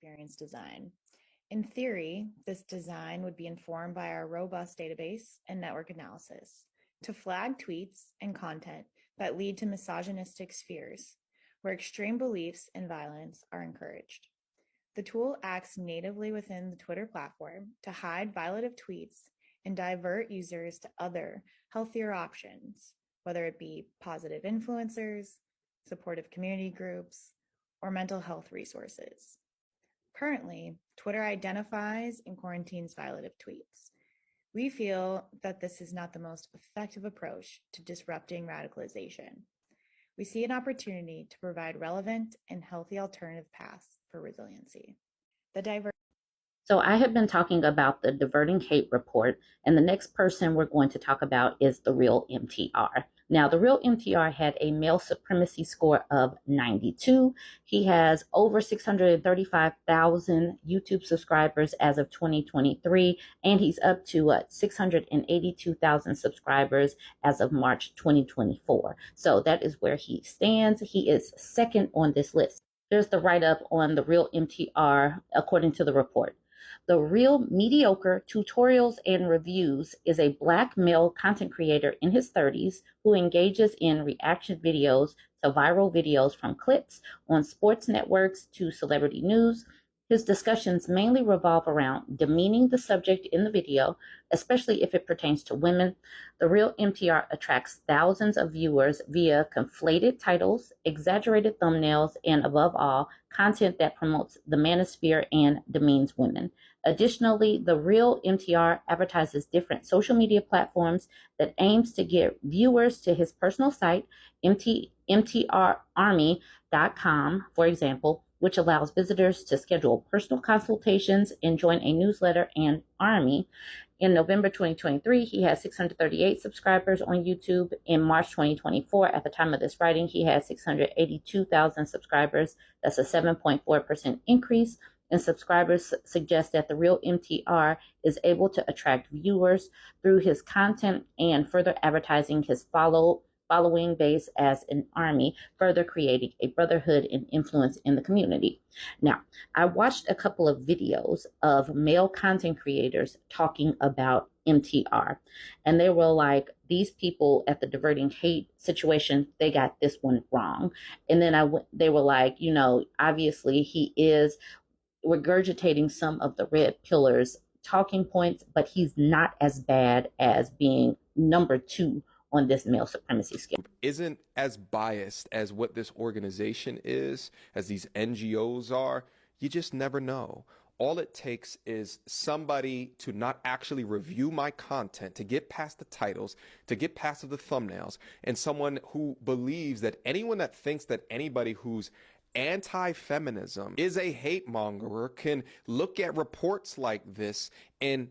experience design. In theory, this design would be informed by our robust database and network analysis to flag tweets and content that lead to misogynistic spheres, where extreme beliefs and violence are encouraged. The tool acts natively within the Twitter platform to hide violative tweets and divert users to other, healthier options, whether it be positive influencers, supportive community groups, or mental health resources. Currently, Twitter identifies and quarantines violative tweets. We feel that this is not the most effective approach to disrupting radicalization. We see an opportunity to provide relevant and healthy alternative paths for resiliency. So I have been talking about the Diverting Hate report, and the next person we're going to talk about is the Real MTR. Now, the Real MTR had a Male Supremacy Score of 92. He has over 635,000 YouTube subscribers as of 2023, and he's up to 682,000 subscribers as of March 2024. So that is where he stands. He is second on this list. There's the write-up on the Real MTR according to the report. The Real Mediocre Tutorials and Reviews is a Black male content creator in his 30s who engages in reaction videos to viral videos from clips on sports networks to celebrity news. His discussions mainly revolve around demeaning the subject in the video, especially if it pertains to women. The Real MTR attracts thousands of viewers via conflated titles, exaggerated thumbnails, and above all, content that promotes the manosphere and demeans women. Additionally, the Real MTR advertises different social media platforms that aims to get viewers to his personal site, mtrarmy.com, for example, which allows visitors to schedule personal consultations and join a newsletter and army. In November 2023, he had 638 subscribers on YouTube. In March 2024, at the time of this writing, he had 682,000 subscribers. That's a 7.4% increase. And subscribers suggest that the Real MTR is able to attract viewers through his content and further advertising his following base as an army, further creating a brotherhood and influence in the community. Now, I watched a couple of videos of male content creators talking about MTR, and they were like, these people at the Diverting Hate situation, they got this one wrong. And then they were like, you know, obviously he is regurgitating some of the red pillars talking points, but he's not as bad as being number 2 on this male supremacy scale. Isn't as biased as what this organization is, as these NGOs are. You just never know. All it takes is somebody to not actually review my content, to get past the titles, to get past the thumbnails, and someone who believes that anyone that thinks that anybody who's anti-feminism is a hate mongerer can look at reports like this and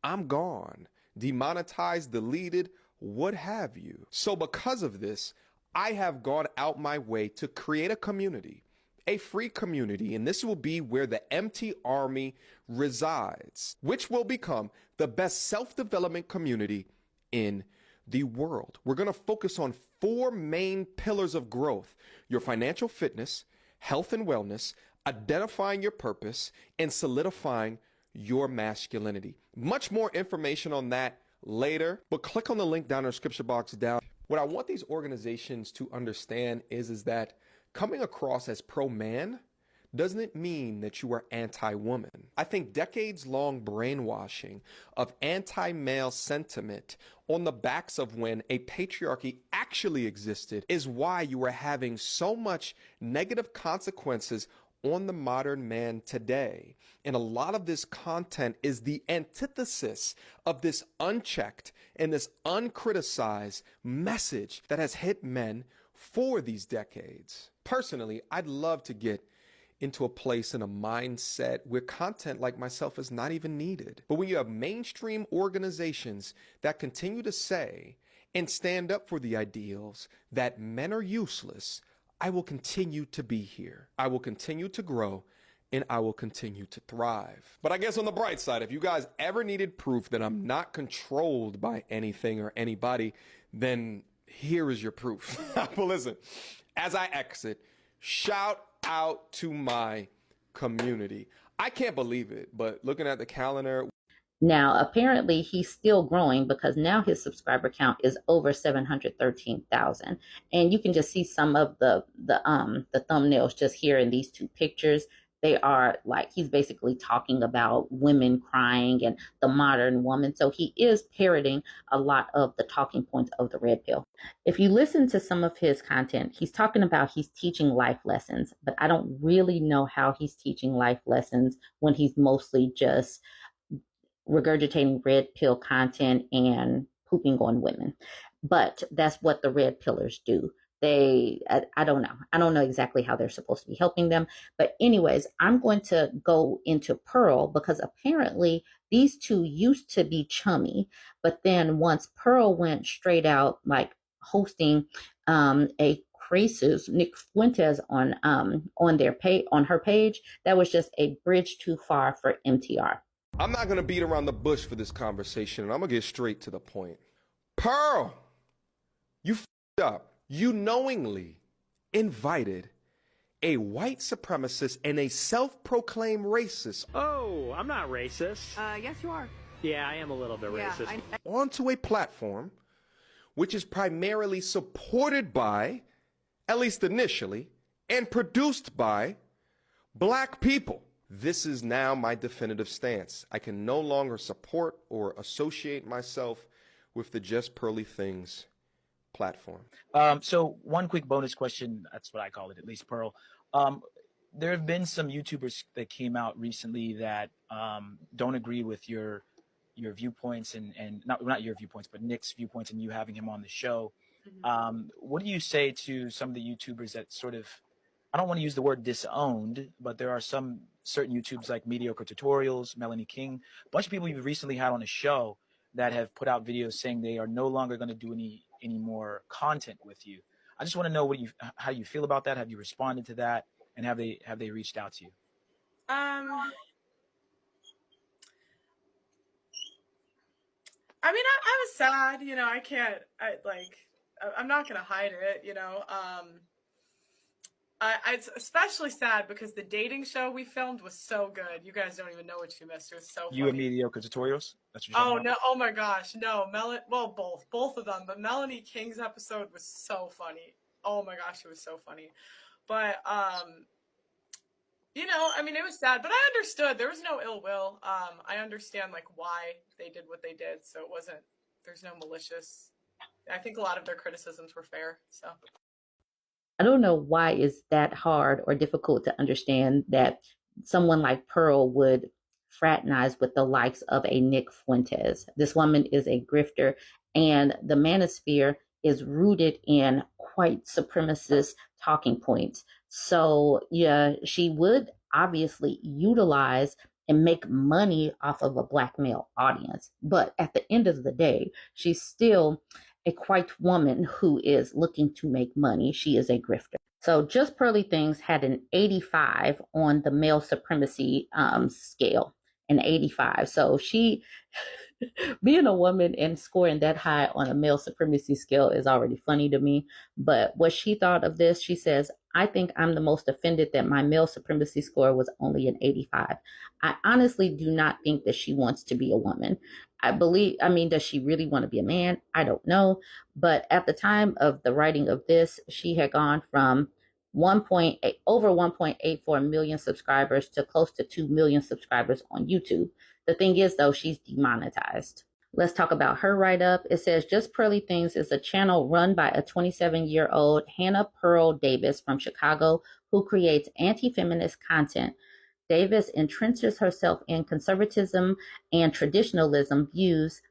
I'm gone, demonetized, deleted, what have you. So because of this, I have gone out my way to create a community, a free community, and this will be where the MT Army resides, which will become the best self-development community in the world. We're going to focus on 4 main pillars of growth: your financial fitness, health and wellness, identifying your purpose, and solidifying your masculinity. Much more information on that later, but click on the link down in the description box down. What I want these organizations to understand is that coming across as pro-man doesn't mean that you are anti-woman. I think decades-long brainwashing of anti-male sentiment on the backs of when a patriarchy actually existed is why you are having so much negative consequences on the modern man today. And a lot of this content is the antithesis of this unchecked and this uncriticized message that has hit men for these decades. Personally, I'd love to get into a place and a mindset where content like myself is not even needed. But when you have mainstream organizations that continue to say and stand up for the ideals that men are useless, I will continue to be here. I will continue to grow, and I will continue to thrive. But I guess on the bright side, if you guys ever needed proof that I'm not controlled by anything or anybody, then here is your proof. Well, listen, as I exit, shout out to my community. I can't believe it, but looking at the calendar. Now, apparently, he's still growing because now his subscriber count is over 713,000, and you can just see some of the thumbnails just here in these two pictures. They are like he's basically talking about women crying and the modern woman. So he is parroting a lot of the talking points of the red pill. If you listen to some of his content, he's talking about he's teaching life lessons, but I don't really know how he's teaching life lessons when he's mostly just regurgitating red pill content and pooping on women. But that's what the red pillars do. I don't know. I don't know exactly how they're supposed to be helping them. But anyways, I'm going to go into Pearl because apparently these two used to be chummy. But then once Pearl went straight out, like hosting a crisis Nick Fuentes on their page, on her page, that was just a bridge too far for MTR. I'm not going to beat around the bush for this conversation, and I'm going to get straight to the point. Pearl, you f***ed up. You knowingly invited a white supremacist and a self-proclaimed racist. Oh, I'm not racist. Yes, you are. Yeah, I am a little bit racist. Onto a platform which is primarily supported by, at least initially, and produced by black people. This is now my definitive stance. I can no longer support or associate myself with the Just Pearly Things platform. So one quick bonus question, that's what I call it, at least Pearl. There have been some YouTubers that came out recently that don't agree with your viewpoints and not your viewpoints, but Nick's viewpoints and you having him on the show. Mm-hmm. What do you say to some of the YouTubers that sort of, I don't want to use the word disowned, but there are some certain YouTubes like Mediocre Tutorials, Melanie King, a bunch of people you've recently had on the show that have put out videos saying they are no longer going to do any more content with you. I just want to know how you feel about that. Have you responded to that, and have they reached out to you? I mean, I was sad, you know. I'm not gonna hide it, you know. It's especially sad because the dating show we filmed was so good. You guys don't even know what you missed. It was so funny. You and Mediocre Tutorials? That's what you're no! Oh my gosh, no! Both of them. But Melanie King's episode was so funny. Oh my gosh, it was so funny. But you know, I mean, it was sad, but I understood. There was no ill will. I understand like why they did what they did. So it wasn't. There's no malicious. I think a lot of their criticisms were fair. So. I don't know why it's that hard or difficult to understand that someone like Pearl would fraternize with the likes of a Nick Fuentes. This woman is a grifter, and the manosphere is rooted in white supremacist talking points. So yeah, she would obviously utilize and make money off of a black male audience. But at the end of the day, she's still a white woman who is looking to make money. She is a grifter. So Just Pearly Things had an 85 on the male supremacy scale, an 85. So she, being a woman and scoring that high on a male supremacy scale is already funny to me. But what she thought of this, she says, I think I'm the most offended that my male supremacy score was only an 85. I honestly do not think that she wants to be a woman. Does she really want to be a man? I don't know. But at the time of the writing of this, she had gone from over 1.84 million subscribers to close to 2 million subscribers on YouTube. The thing is, though, she's demonetized. Let's talk about her write-up. It says, Just Pearly Things is a channel run by a 27-year-old Hannah Pearl Davis from Chicago who creates anti-feminist content. Davis entrenches herself in conservatism and traditionalism views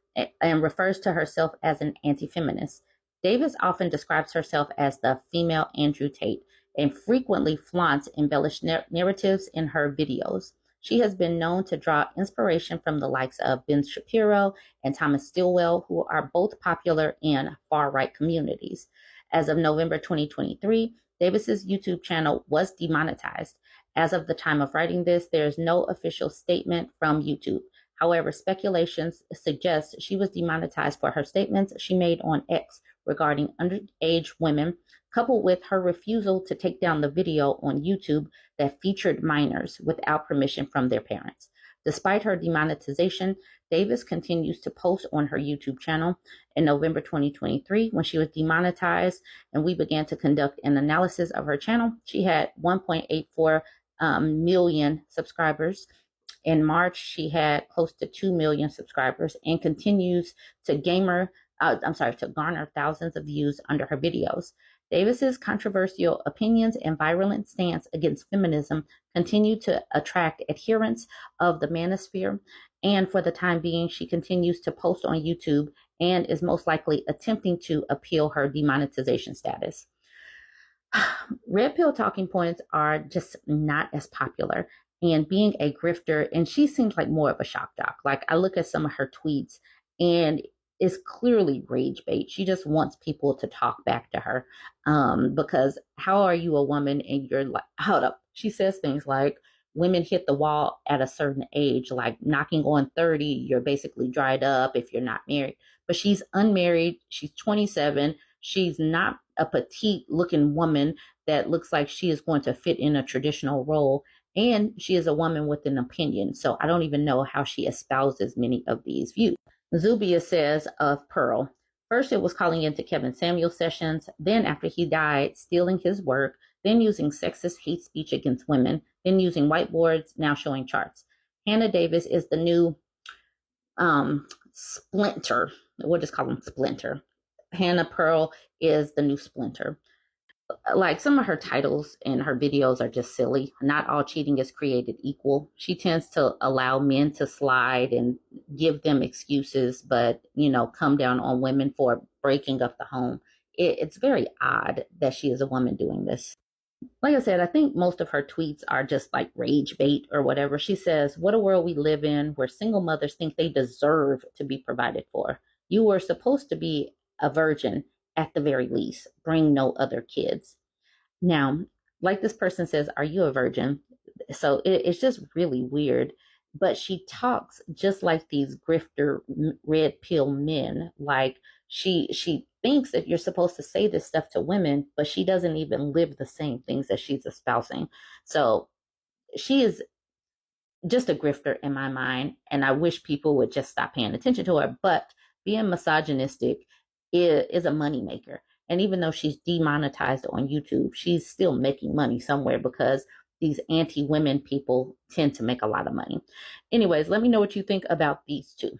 and refers to herself as an anti-feminist. Davis often describes herself as the female Andrew Tate and frequently flaunts embellished narratives in her videos. She has been known to draw inspiration from the likes of Ben Shapiro and Thomas Stillwell, who are both popular in far-right communities. As of November 2023, Davis's YouTube channel was demonetized. As of the time of writing this, there is no official statement from YouTube. However, speculations suggest she was demonetized for her statements she made on X regarding underage women, coupled with her refusal to take down the video on YouTube that featured minors without permission from their parents. Despite her demonetization, Davis continues to post on her YouTube channel. In November 2023, when she was demonetized and we began to conduct an analysis of her channel, she had 1.84 million subscribers. In March, she had close to 2 million subscribers and continues to garner thousands of views under her videos. Davis's controversial opinions and virulent stance against feminism continue to attract adherents of the manosphere, and for the time being, she continues to post on YouTube and is most likely attempting to appeal her demonetization status. Red pill talking points are just not as popular, and being a grifter, and she seems like more of a shock jock. Like, I look at some of her tweets and it's clearly rage bait. She just wants people to talk back to her, because how are you a woman and you're like, hold up. She says things like, women hit the wall at a certain age, like knocking on 30, you're basically dried up if you're not married. But she's unmarried. She's 27. She's not a petite looking woman that looks like she is going to fit in a traditional role. And she is a woman with an opinion. So I don't even know how she espouses many of these views. Zubia says of Pearl, first it was calling into Kevin Samuels sessions, then after he died, stealing his work, then using sexist hate speech against women, then using whiteboards, now showing charts. Hannah Davis is the new Splinter. We'll just call him Splinter. Hannah Pearl is the new Splinter. Like, some of her titles and her videos are just silly. Not all cheating is created equal. She tends to allow men to slide and give them excuses, but, come down on women for breaking up the home. It's very odd that she is a woman doing this. Like I said, I think most of her tweets are just like rage bait or whatever. She says, what a world we live in where single mothers think they deserve to be provided for. You were supposed to be a virgin at the very least. Bring no other kids. Now, like this person says, are you a virgin? So it's just really weird. But she talks just like these grifter red pill men. Like, she thinks that you're supposed to say this stuff to women, but she doesn't even live the same things that she's espousing. So she is just a grifter in my mind, and I wish people would just stop paying attention to her. But being misogynistic is a moneymaker. And even though she's demonetized on YouTube, she's still making money somewhere, because these anti-women people tend to make a lot of money. Anyways, let me know what you think about these two.